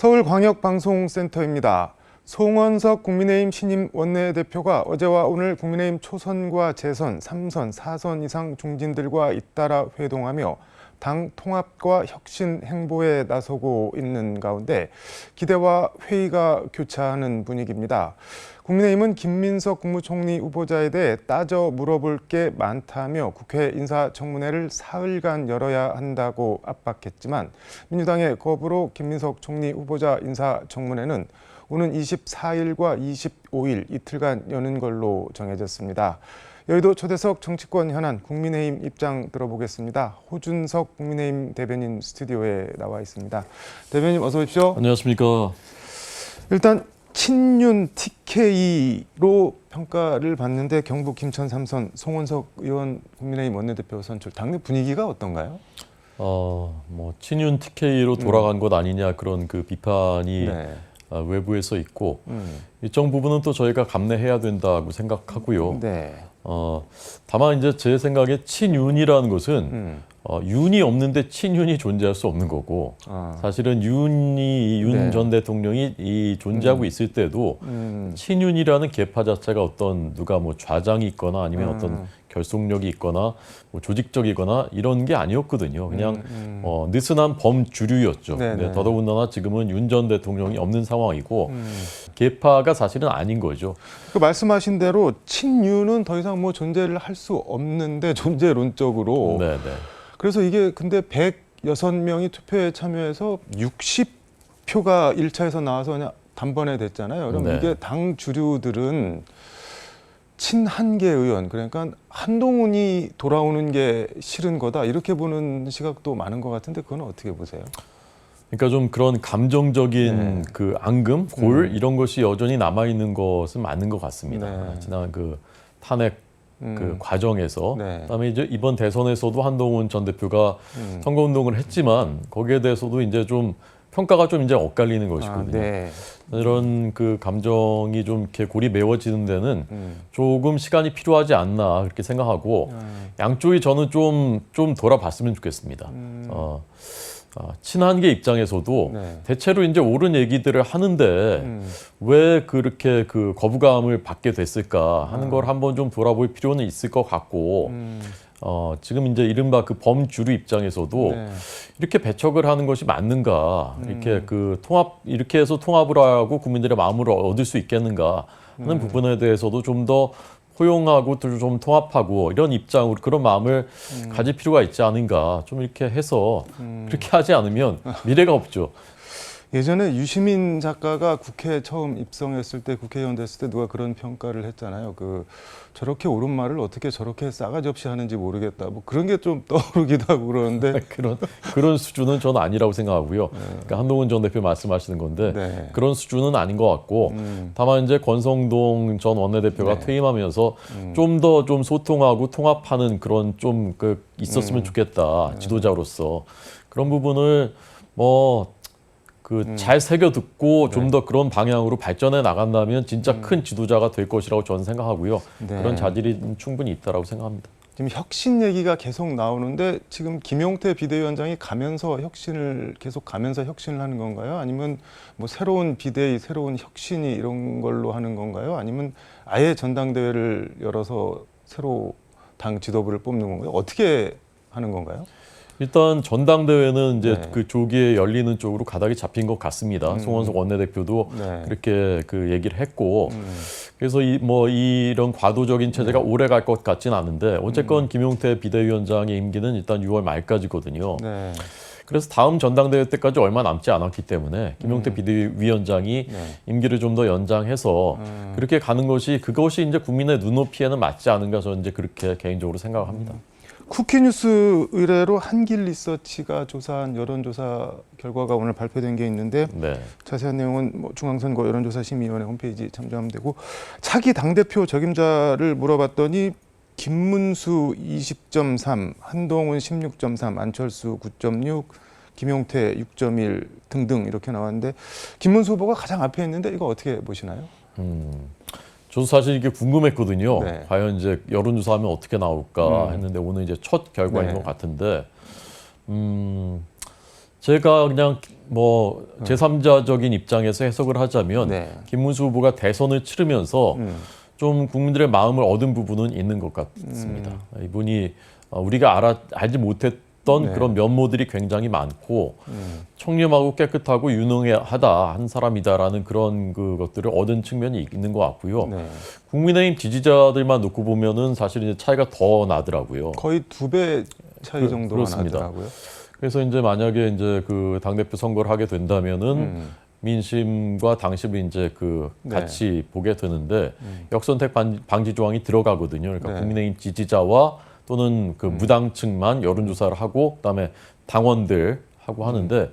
서울광역방송센터입니다. 송원석 국민의힘 신임 원내대표가 어제와 오늘 국민의힘 초선과 재선, 3선, 4선 이상 중진들과 잇따라 회동하며 당 통합과 혁신 행보에 나서고 있는 가운데 기대와 회의가 교차하는 분위기입니다. 국민의힘은 김민석 국무총리 후보자에 대해 따져 물어볼 게 많다며 국회 인사청문회를 사흘간 열어야 한다고 압박했지만 민주당의 거부로 김민석 총리 후보자 인사청문회는 오는 24일과 25일 이틀간 여는 걸로 정해졌습니다. 여의도 초대석 정치권 현안 국민의힘 입장 들어보겠습니다. 호준석 국민의힘 대변인 스튜디오에 나와 있습니다. 대변인 어서 오십시오. 안녕하십니까. 일단 친윤 TK로 평가를 받는데 경북 김천 3선 송원석 의원 국민의힘 원내대표 선출 당내 분위기가 어떤가요? 친윤 TK로 돌아간 것 아니냐 그런 그 비판이 네. 외부에서 있고 일정 부분은 또 저희가 감내해야 된다고 생각하고요. 네. 다만 이제 제 생각에 친윤이라는 것은 윤이 없는데 친윤이 존재할 수 없는 거고 사실은 윤 전 대통령이 존재하고 있을 때도 친윤이라는 계파 자체가 어떤 누가 뭐 좌장이 있거나 아니면 어떤 결속력이 있거나 뭐 조직적이거나 이런 게 아니었거든요. 그냥 느슨한 범주류였죠. 근데 더더군다나 지금은 윤 전 대통령이 없는 상황이고 계파가 사실은 아닌 거죠. 그 말씀하신 대로 친윤은 더 이상 뭐 존재를 할 수 없는데 존재론적으로. 네네. 그래서 이게 근데 106명이 투표에 참여해서 60표가 1차에서 나와서 그냥 단번에 됐잖아요. 그럼 이게 당 주류들은 친한계 의원, 그러니까 한동훈이 돌아오는 게 싫은 거다 이렇게 보는 시각도 많은 것 같은데 그건 어떻게 보세요? 그러니까 좀 그런 감정적인 그 앙금, 골 이런 것이 여전히 남아 있는 것은 맞는 것 같습니다. 지난 그 탄핵 그 과정에서 그다음에 이제 이번 대선에서도 한동훈 전 대표가 선거운동을 했지만 거기에 대해서도 이제 좀 평가가 좀 이제 엇갈리는 것이거든요. 이런 그 감정이 좀 이렇게 골이 메워지는 데는 조금 시간이 필요하지 않나 그렇게 생각하고 양쪽이 저는 좀 돌아봤으면 좋겠습니다. 친한계 입장에서도 대체로 이제 옳은 얘기들을 하는데 왜 그렇게 그 거부감을 받게 됐을까 하는 걸 한번 좀 돌아볼 필요는 있을 것 같고 지금 이제 이른바 그 범주류 입장에서도 이렇게 배척을 하는 것이 맞는가 이렇게 그 이렇게 해서 통합을 하고 국민들의 마음을 얻을 수 있겠는가 하는 부분에 대해서도 좀 더 포용하고 좀 통합하고 이런 입장으로 그런 마음을 가질 필요가 있지 않은가 좀 이렇게 해서 그렇게 하지 않으면 미래가 없죠. 예전에 유시민 작가가 국회에 처음 입성했을 때 국회의원 됐을 때 누가 그런 평가를 했잖아요. 저렇게 옳은 말을 어떻게 저렇게 싸가지 없이 하는지 모르겠다. 뭐 그런 게 좀 떠오르기도 하고 그러는데 그런 수준은 저는 아니라고 생각하고요. 그러니까 한동훈 전 대표 말씀하시는 건데 그런 수준은 아닌 것 같고 다만 이제 권성동 전 원내대표가 퇴임하면서 좀 더 좀 소통하고 통합하는 그런 좀 있었으면 좋겠다. 지도자로서 그런 부분을 잘 새겨 듣고 좀 더 그런 방향으로 발전해 나간다면 진짜 큰 지도자가 될 것이라고 저는 생각하고요. 그런 자질이 충분히 있다라고 생각합니다. 지금 혁신 얘기가 계속 나오는데 지금 김용태 비대위원장이 계속 가면서 혁신을 하는 건가요? 아니면 뭐 새로운 비대위, 새로운 혁신이 이런 걸로 하는 건가요? 아니면 아예 전당대회를 열어서 새로 당 지도부를 뽑는 건가요? 어떻게 하는 건가요? 일단 전당대회는 이제 그 조기에 열리는 쪽으로 가닥이 잡힌 것 같습니다. 송원석 원내대표도 그렇게 그 얘기를 했고, 그래서 이런 과도적인 체제가 오래 갈 것 같지는 않은데 어쨌건 김용태 비대위원장의 임기는 일단 6월 말까지거든요. 그래서 다음 전당대회 때까지 얼마 남지 않았기 때문에 김용태 비대위원장이 임기를 좀 더 연장해서 그렇게 가는 그것이 이제 국민의 눈높이에는 맞지 않은가 저는 이제 그렇게 개인적으로 생각합니다. 쿠키뉴스 의뢰로 한길 리서치가 조사한 여론조사 결과가 오늘 발표된 게 있는데 자세한 내용은 중앙선거 여론조사심의위원회 홈페이지 참조하면 되고 차기 당대표 적임자를 물어봤더니 김문수 20.3, 한동훈 16.3, 안철수 9.6, 김용태 6.1 등등 이렇게 나왔는데 김문수 후보가 가장 앞에 있는데 이거 어떻게 보시나요? 저도 사실 이게 궁금했거든요. 과연 이제 여론조사하면 어떻게 나올까 했는데 오늘 이제 첫 결과인 것 같은데 제가 그냥 뭐 제3자적인 입장에서 해석을 하자면 네. 김문수 후보가 대선을 치르면서 좀 국민들의 마음을 얻은 부분은 있는 것 같습니다. 이분이 우리가 알지 못했던 네. 그런 면모들이 굉장히 많고 청렴하고 깨끗하고 유능하다 한 사람이다라는 그런 것들을 얻은 측면이 있는 것 같고요. 네. 국민의힘 지지자들만 놓고 보면은 사실 이제 차이가 더 나더라고요. 거의 2배 차이 정도가 그렇습니다. 나더라고요. 그래서 이제 만약에 이제 그 당대표 선거를 하게 된다면은 민심과 당심을 이제 네. 같이 보게 되는데 역선택 방지 조항이 들어가거든요. 그러니까 네. 국민의힘 지지자와 또는 그 무당층만 여론조사를 하고 그다음에 당원들 하고 하는데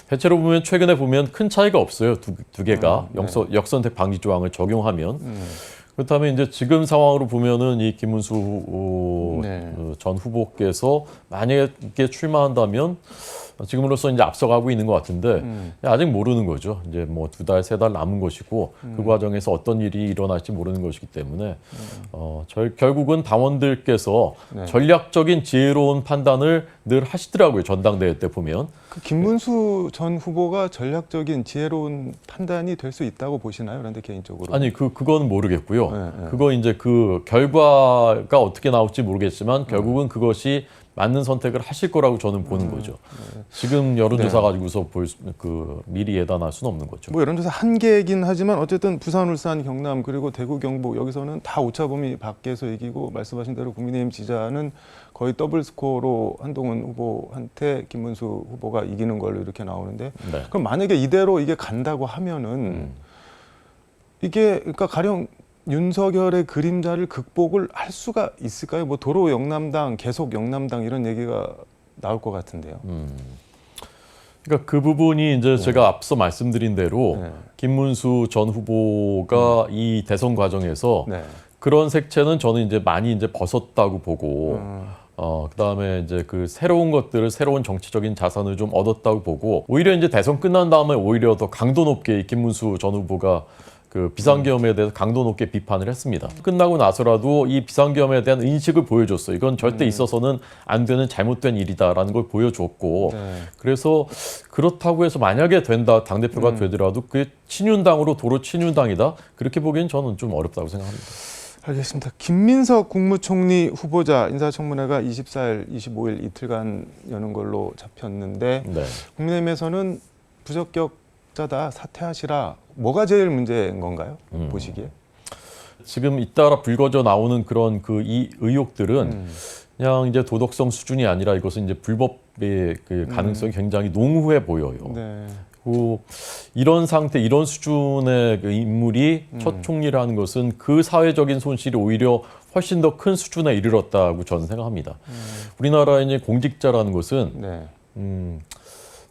대체로 보면 최근에 보면 큰 차이가 없어요. 두 개가 네. 역선택 방지 조항을 적용하면 그렇다면 이제 지금 상황으로 보면은 이 김문수 네. 전 후보께서 만약에 출마한다면 지금으로서 이제 앞서가고 있는 것 같은데 아직 모르는 거죠. 이제 뭐 2달, 3달 남은 것이고 그 과정에서 어떤 일이 일어날지 모르는 것이기 때문에 결국은 당원들께서 네. 전략적인 지혜로운 판단을 늘 하시더라고요. 전당대회 때 보면. 그 김문수 전 후보가 전략적인 지혜로운 판단이 될 수 있다고 보시나요? 그런데 개인적으로. 아니 그거는 모르겠고요. 네. 그거 이제 그 결과가 어떻게 나올지 모르겠지만 결국은 그것이 맞는 선택을 하실 거라고 저는 보는 거죠. 지금 여론조사 가지고서 미리 예단할 수는 없는 거죠. 뭐 여론조사 한계이긴 하지만 어쨌든 부산, 울산, 경남 그리고 대구, 경북 여기서는 다 오차범위 밖에서 이기고 말씀하신 대로 국민의힘 지지자는 거의 더블 스코어로 한동훈 후보한테 김문수 후보가 이기는 걸로 이렇게 나오는데 네. 그럼 만약에 이대로 이게 간다고 하면은 이게 그러니까 가령 윤석열의 그림자를 극복을 할 수가 있을까요? 뭐 도로 영남당, 계속 영남당 이런 얘기가 나올 것 같은데요. 그러니까 그 부분이 이제 제가 앞서 말씀드린 대로 네. 김문수 전 후보가 이 대선 과정에서 네. 그런 색채는 저는 이제 많이 이제 벗었다고 보고 그다음에 이제 그 새로운 것들을 새로운 정치적인 자산을 좀 얻었다고 보고 오히려 이제 대선 끝난 다음에 오히려 더 강도 높게 이 김문수 전 후보가 그 비상계엄에 대해서 강도 높게 비판을 했습니다. 끝나고 나서라도 이 비상계엄에 대한 인식을 보여줬어요. 이건 절대 있어서는 안 되는 잘못된 일이다라는 걸 보여줬고 네. 그래서 그렇다고 해서 만약에 된다 당대표가 되더라도 그게 친윤당으로 도로 친윤당이다 그렇게 보기엔 저는 좀 어렵다고 생각합니다. 알겠습니다. 김민석 국무총리 후보자 인사청문회가 24일, 25일 이틀간 여는 걸로 잡혔는데 네. 국민의힘에서는 부적격자다 사퇴하시라 뭐가 제일 문제인 건가요? 보시기에? 지금 잇따라 불거져 나오는 그런 이 의혹들은 그냥 이제 도덕성 수준이 아니라 이것은 이제 불법의 그 가능성이 굉장히 농후해 보여요. 네. 이런 상태, 이런 수준의 그 인물이 첫 총리라는 것은 그 사회적인 손실이 오히려 훨씬 더 큰 수준에 이르렀다고 저는 생각합니다. 우리나라의 이제 공직자라는 것은 네.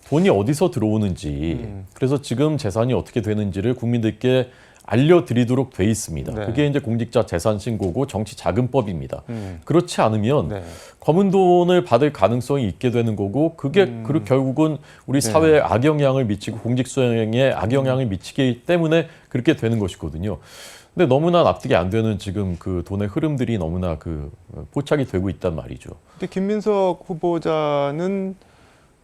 돈이 어디서 들어오는지 그래서 지금 재산이 어떻게 되는지를 국민들께 알려드리도록 돼 있습니다. 네. 그게 이제 공직자 재산 신고고 정치자금법입니다. 그렇지 않으면 네. 검은 돈을 받을 가능성이 있게 되는 거고 그게 결국은 우리 사회에 악영향을 미치고 공직 수행에 악영향을 미치기 때문에 그렇게 되는 것이거든요. 근데 너무나 납득이 안 되는 지금 그 돈의 흐름들이 너무나 포착이 되고 있단 말이죠. 근데 김민석 후보자는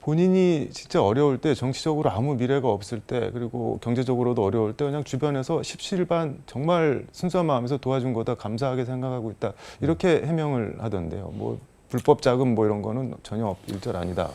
본인이 진짜 어려울 때 정치적으로 아무 미래가 없을 때 그리고 경제적으로도 어려울 때 그냥 주변에서 십시일반 정말 순수한 마음에서 도와준 거다 감사하게 생각하고 있다 이렇게 해명을 하던데요. 뭐 불법 자금 뭐 이런 거는 전혀 일절 아니다.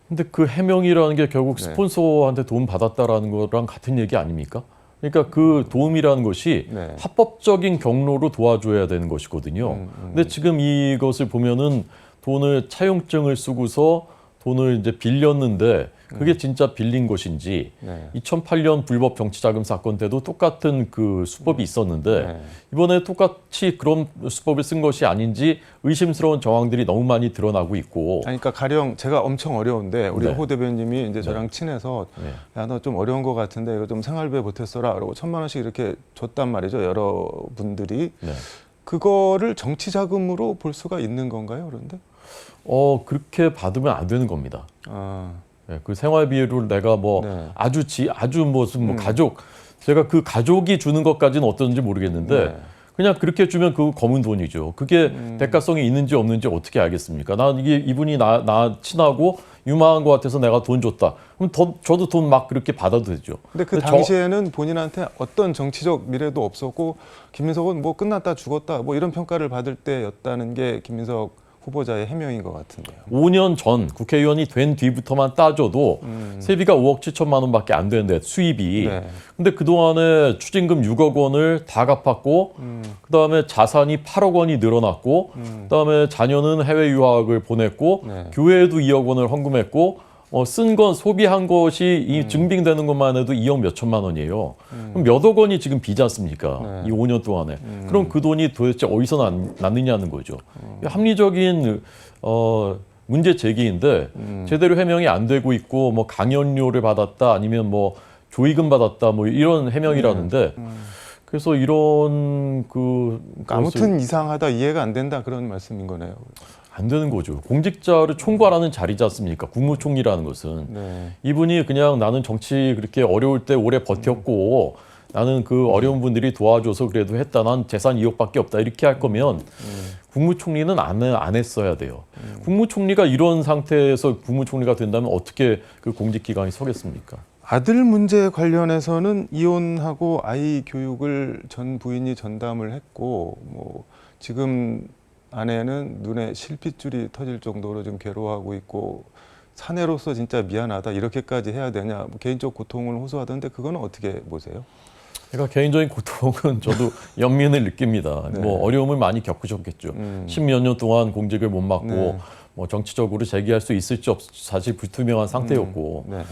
근데 그 해명이라는 게 결국 네. 스폰서한테 돈 받았다라는 거랑 같은 얘기 아닙니까? 그러니까 그 도움이라는 것이 네. 합법적인 경로로 도와줘야 되는 것이거든요. 근데 지금 이것을 보면은 돈을 차용증을 쓰고서 돈을 이제 빌렸는데 그게 진짜 빌린 것인지 네. 2008년 불법 정치자금 사건 때도 똑같은 그 수법이 있었는데 네. 이번에 똑같이 그런 수법을 쓴 것이 아닌지 의심스러운 정황들이 너무 많이 드러나고 있고 아니, 그러니까 가령 제가 엄청 어려운데 우리 네. 호 대변님이 이제 저랑 친해서 네. 야, 너 좀 어려운 것 같은데 이거 좀 생활비에 보탰어라 그러고 1,000만 원씩 이렇게 줬단 말이죠. 여러분들이. 네. 그거를 정치 자금으로 볼 수가 있는 건가요? 그런데? 그렇게 받으면 안 되는 겁니다. 아, 네, 그 생활비를 내가 뭐 네. 아주 무슨 뭐 가족 제가 그 가족이 주는 것까지는 어떤지 모르겠는데 네. 그냥 그렇게 주면 그 검은 돈이죠. 그게 대가성이 있는지 없는지 어떻게 알겠습니까? 난 이게 이분이 나 친하고 유망한 것 같아서 내가 돈 줬다. 그럼 저도 돈 막 그렇게 받아도 되죠. 근데 그 당시에는 본인한테 어떤 정치적 미래도 없었고 김민석은 뭐 끝났다 죽었다 뭐 이런 평가를 받을 때였다는 게 김민석 후보자의 해명인 것 같은데요. 5년 전 국회의원이 된 뒤부터만 따져도 세비가 5억 7천만 원밖에 안 되는데 수입이. 네. 근데 그동안에 추징금 6억 원을 다 갚았고 그다음에 자산이 8억 원이 늘어났고 그다음에 자녀는 해외 유학을 보냈고 네. 교회에도 2억 원을 헌금했고 쓴 건 소비한 것이 이 증빙되는 것만 해도 2억 몇 천만 원이에요. 그럼 몇억 원이 지금 비지 않습니까? 네. 이 5년 동안에. 그럼 그 돈이 도대체 어디서 났느냐는 거죠. 합리적인 문제 제기인데 제대로 해명이 안 되고 있고 뭐 강연료를 받았다 아니면 뭐 조의금 받았다 뭐 이런 해명이라는데 그래서 이런 아무튼 이상하다 이해가 안 된다 그런 말씀인 거네요. 안 되는 거죠. 공직자를 총괄하는 자리지 않습니까? 국무총리라는 것은. 네. 이분이 그냥 나는 정치 그렇게 어려울 때 오래 버텼고 나는 그 어려운 분들이 도와줘서 그래도 했다. 난 재산 2억밖에 없다. 이렇게 할 거면 국무총리는 안 했어야 돼요. 국무총리가 이런 상태에서 국무총리가 된다면 어떻게 그 공직기강이 서겠습니까? 아들 문제 관련해서는 이혼하고 아이 교육을 전 부인이 전담을 했고 뭐 지금 아내는 눈에 실핏줄이 터질 정도로 좀 괴로워하고 있고 사내로서 진짜 미안하다 이렇게까지 해야 되냐 뭐 개인적 고통을 호소하던데 그거는 어떻게 보세요? 그러니까 개인적인 고통은 저도 연민을 느낍니다. 네. 뭐 어려움을 많이 겪으셨겠죠. 십몇 년 동안 공직을 못 맡고 네. 뭐 정치적으로 재기할 수 있을지 없을지 사실 불투명한 상태였고 네.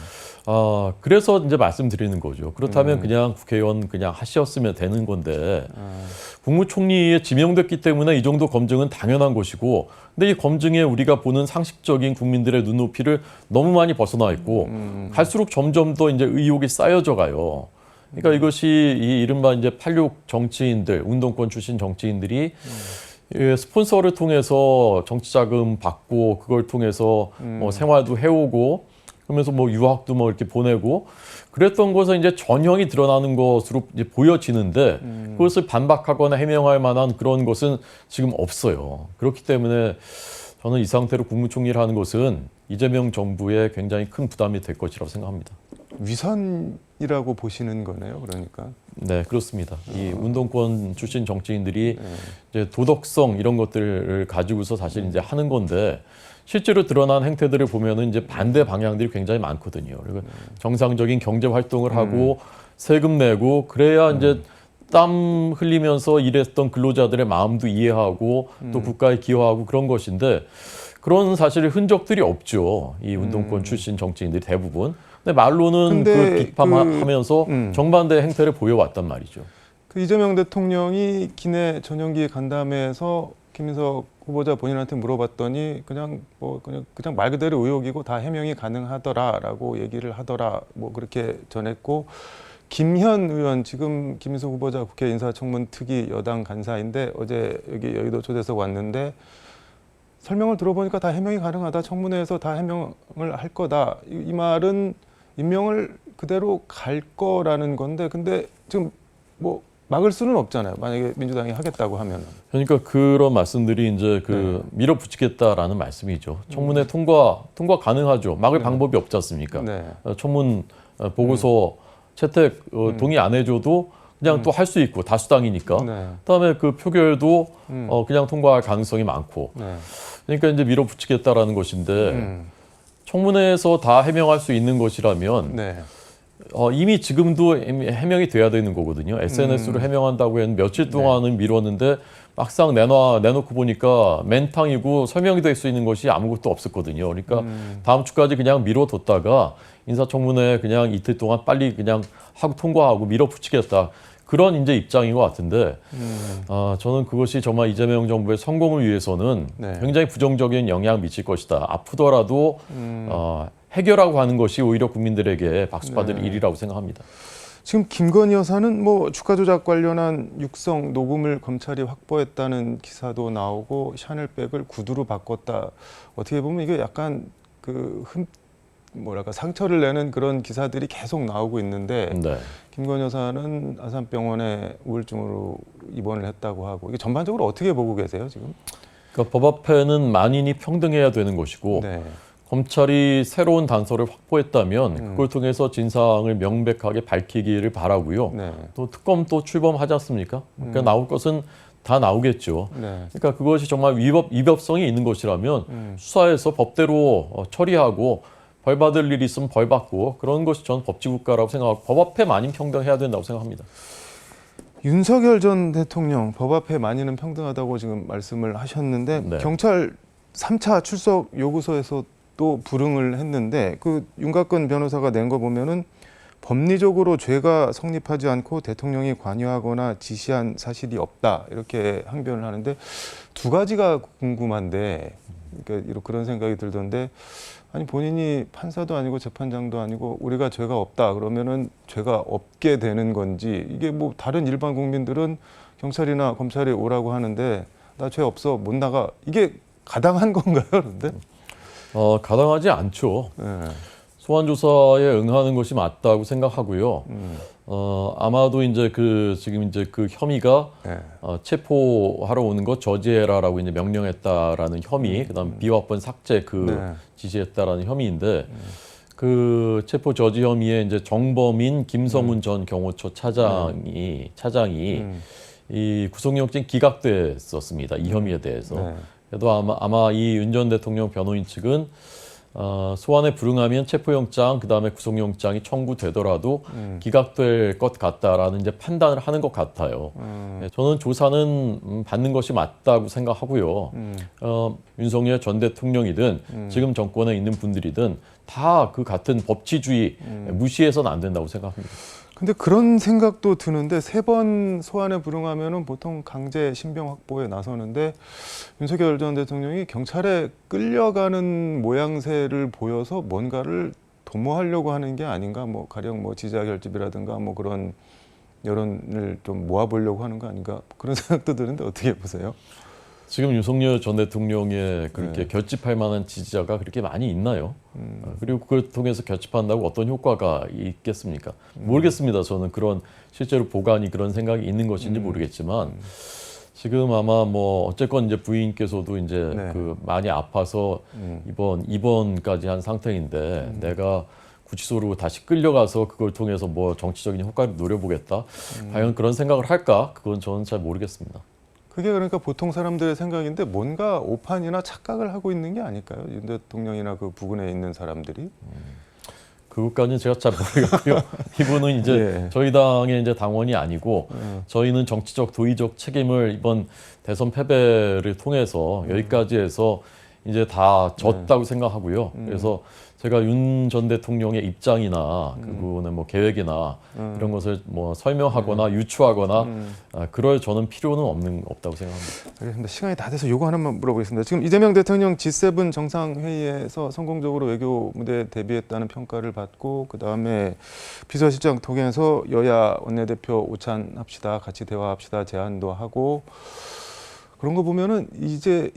그래서 이제 말씀드리는 거죠. 그렇다면 그냥 국회의원 그냥 하셨으면 되는 건데 국무총리에 지명됐기 때문에 이 정도 검증은 당연한 것이고 근데 이 검증에 우리가 보는 상식적인 국민들의 눈높이를 너무 많이 벗어나 있고 갈수록 점점 더 이제 의혹이 쌓여져 가요. 그러니까 이것이 이 이른바 이제 86 정치인들, 운동권 출신 정치인들이 스폰서를 통해서 정치 자금 받고 그걸 통해서 뭐 생활도 해오고 그러면서 뭐 유학도 뭐 이렇게 보내고 그랬던 것은 이제 전형이 드러나는 것으로 이제 보여지는데 그것을 반박하거나 해명할 만한 그런 것은 지금 없어요. 그렇기 때문에 저는 이 상태로 국무총리를 하는 것은 이재명 정부에 굉장히 큰 부담이 될 것이라고 생각합니다. 위선이라고 보시는 거네요, 그러니까. 네, 그렇습니다. 이 운동권 출신 정치인들이 이제 도덕성 이런 것들을 가지고서 사실 이제 하는 건데 실제로 드러난 행태들을 보면은 이제 반대 방향들이 굉장히 많거든요. 그리고 정상적인 경제 활동을 하고 세금 내고 그래야 이제 땀 흘리면서 일했던 근로자들의 마음도 이해하고 또 국가에 기여하고 그런 것인데 그런 사실 흔적들이 없죠. 이 운동권 출신 정치인들이 대부분. 근데 말로는 그 비판하면서 정반대 행태를 보여왔단 말이죠. 그 이재명 대통령이 기내 전용기 간담회에서 김민석 후보자 본인한테 물어봤더니 그냥 말 그대로 의혹이고 다 해명이 가능하더라라고 얘기를 하더라 뭐 그렇게 전했고 김현 의원 지금 김민석 후보자 국회 인사청문 특위 여당 간사인데 어제 여기 여의도 초대석 왔는데 설명을 들어보니까 다 해명이 가능하다 청문회에서 다 해명을 할 거다 이 말은 임명을 그대로 갈 거라는 건데 근데 지금 뭐 막을 수는 없잖아요. 만약에 민주당이 하겠다고 하면은. 그러니까 그런 말씀들이 이제 밀어붙이겠다라는 말씀이죠. 청문회 통과 가능하죠. 막을 방법이 없지 않습니까? 네. 청문 보고서 채택 동의 안 해줘도 그냥 또 할 수 있고 다수당이니까. 네. 그다음에 그 표결도 그냥 통과할 가능성이 많고. 네. 그러니까 이제 밀어붙이겠다라는 것인데 청문회에서 다 해명할 수 있는 것이라면. 네. 이미 지금도 해명이 돼야 되는 거거든요. SNS로 해명한다고 했는데 며칠 동안은 미뤘는데 막상 내놓고 보니까 맨탕이고 설명이 될 수 있는 것이 아무것도 없었거든요. 그러니까 다음 주까지 그냥 미뤄뒀다가 인사청문회 그냥 이틀 동안 빨리 그냥 하고 통과하고 밀어붙이겠다. 그런 이제 입장인 것 같은데 저는 그것이 정말 이재명 정부의 성공을 위해서는 굉장히 부정적인 영향을 미칠 것이다. 아프더라도 해결하고 하는 것이 오히려 국민들에게 박수받을 일이라고 생각합니다. 지금 김건희 여사는 뭐 주가 조작 관련한 육성 녹음을 검찰이 확보했다는 기사도 나오고 샤넬백을 구두로 바꿨다. 어떻게 보면 이게 약간 뭐랄까 상처를 내는 그런 기사들이 계속 나오고 있는데 네. 김건 여사는 아산병원에 우울증으로 입원을 했다고 하고 이게 전반적으로 어떻게 보고 계세요 지금? 그러니까 법 앞에는 만인이 평등해야 되는 것이고 네. 검찰이 새로운 단서를 확보했다면 그걸 통해서 진상을 명백하게 밝히기를 바라고요. 네. 또 특검 또 출범하지 않습니까? 그러니까 나올 것은 다 나오겠죠. 네. 그러니까 그것이 정말 위법성이 있는 것이라면 수사해서 법대로 처리하고 벌 받을 일이 있으면 벌 받고 그런 것이 저는 법치국가라고 생각하고 법 앞에 만인 평등해야 된다고 생각합니다. 윤석열 전 대통령 법 앞에 만인은 평등하다고 지금 말씀을 하셨는데 네. 경찰 3차 출석 요구서에서 또 불응을 했는데 그 윤곽근 변호사가 낸 거 보면은 법리적으로 죄가 성립하지 않고 대통령이 관여하거나 지시한 사실이 없다 이렇게 항변을 하는데 두 가지가 궁금한데 그러니까 그런 생각이 들던데 아니 본인이 판사도 아니고 재판장도 아니고 우리가 죄가 없다 그러면은 죄가 없게 되는 건지 이게 뭐 다른 일반 국민들은 경찰이나 검찰이 오라고 하는데 나 죄 없어 못 나가 이게 가당한 건가요 그런데? 가당하지 않죠. 네. 소환 조사에 응하는 것이 맞다고 생각하고요. 아마도 이제 지금 이제 그 혐의가 네. 체포하러 오는 것 저지해라라고 이제 명령했다라는 혐의, 그다음 비화본 삭제 네. 지시했다라는 혐의인데 그 체포 저지 혐의에 이제 정범인 김성훈 전 경호처 차장이 이 구속영장 기각됐었습니다. 이 혐의에 대해서. 네. 그래도 아마 이 윤 전 대통령 변호인 측은 소환에 불응하면 체포영장 그다음에 구속영장이 청구되더라도 기각될 것 같다라는 이제 판단을 하는 것 같아요. 네, 저는 조사는 받는 것이 맞다고 생각하고요. 윤석열 전 대통령이든 지금 정권에 있는 분들이든 다 그 같은 법치주의 무시해서는 안 된다고 생각합니다. 근데 그런 생각도 드는데 3번 소환에 불응하면은 보통 강제 신병 확보에 나서는데 윤석열 전 대통령이 경찰에 끌려가는 모양새를 보여서 뭔가를 도모하려고 하는 게 아닌가 뭐 가령 뭐 지지자 결집이라든가 뭐 그런 여론을 좀 모아보려고 하는 거 아닌가 그런 생각도 드는데 어떻게 보세요? 지금 윤석열 전 대통령의 그렇게 네. 결집할 만한 지지자가 그렇게 많이 있나요? 그리고 그걸 통해서 결집한다고 어떤 효과가 있겠습니까? 모르겠습니다. 저는 그런 실제로 보관이 그런 생각이 있는 것인지 모르겠지만 지금 아마 뭐 어쨌건 이제 부인께서도 이제 네. 많이 아파서 입원까지 한 상태인데 내가 구치소로 다시 끌려가서 그걸 통해서 뭐 정치적인 효과를 노려보겠다. 과연 그런 생각을 할까? 그건 저는 잘 모르겠습니다. 그게 그러니까 보통 사람들의 생각인데 뭔가 오판이나 착각을 하고 있는 게 아닐까요? 윤 대통령이나 그 부근에 있는 사람들이? 그것까지는 제가 잘 모르겠고요. 이분은 이제 예. 저희 당의 이제 당원이 아니고 저희는 정치적 도의적 책임을 이번 대선 패배를 통해서 여기까지 해서 이제 다 졌다고 생각하고요. 그래서 제가 윤 전 대통령의 입장이나 그분의 뭐 계획이나 이런 것을 뭐 설명하거나 유추하거나 그럴 저는 필요는 없다고 생각합니다. 알겠습니다. 시간이 다 돼서 요거 하나만 물어보겠습니다. 지금 이재명 대통령 G7 정상회의에서 성공적으로 외교 무대에 대비했다는 평가를 받고 그다음에 비서실장 통해서 여야 원내대표 오찬합시다, 같이 대화합시다 제안도 하고 그런 거 보면은 이제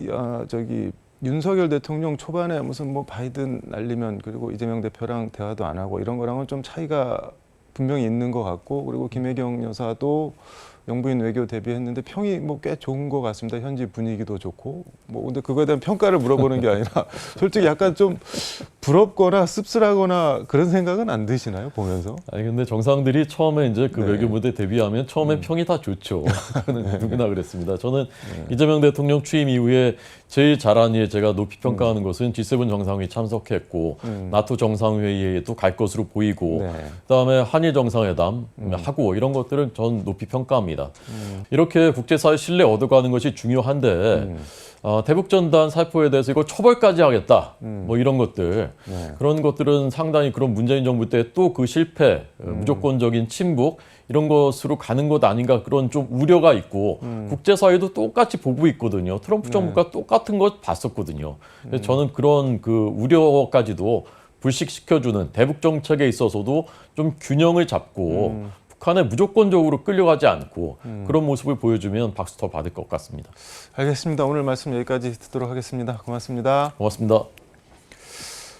윤석열 대통령 초반에 무슨 뭐 바이든 날리면 그리고 이재명 대표랑 대화도 안 하고 이런 거랑은 좀 차이가 분명히 있는 것 같고 그리고 김혜경 여사도 영부인 외교 대비했는데 평이 뭐 꽤 좋은 것 같습니다. 현지 분위기도 좋고 뭐 근데 그거에 대한 평가를 물어보는 게 아니라 솔직히 약간 좀 부럽거나 씁쓸하거나 그런 생각은 안 드시나요 보면서? 아니 근데 정상들이 처음에 이제 그 네. 외교 무대 데뷔하면 처음에 평이 다 좋죠. 그는 누구나 그랬습니다. 저는 이재명 대통령 취임 이후에 제일 잘한 일 제가 높이 평가하는 것은 G7 정상회의 참석했고 나토 정상회의에도 갈 것으로 보이고 네. 그다음에 한일 정상회담 하고 이런 것들은 전 높이 평가합니다. 이렇게 국제사회 신뢰 얻어가는 것이 중요한데 대북전단 살포에 대해서 이거 처벌까지 하겠다. 뭐 이런 것들. 네. 그런 것들은 상당히 그런 문재인 정부 때 또 그 실패, 무조건적인 침묵 이런 것으로 가는 것 아닌가 그런 좀 우려가 있고 국제사회도 똑같이 보고 있거든요. 트럼프 정부가 똑같은 것 봤었거든요. 그래서 저는 그런 그 우려까지도 불식시켜주는 대북 정책에 있어서도 좀 균형을 잡고 북한에 무조건적으로 끌려가지 않고 그런 모습을 보여주면 박수 더 받을 것 같습니다. 알겠습니다. 오늘 말씀 여기까지 듣도록 하겠습니다. 고맙습니다. 고맙습니다.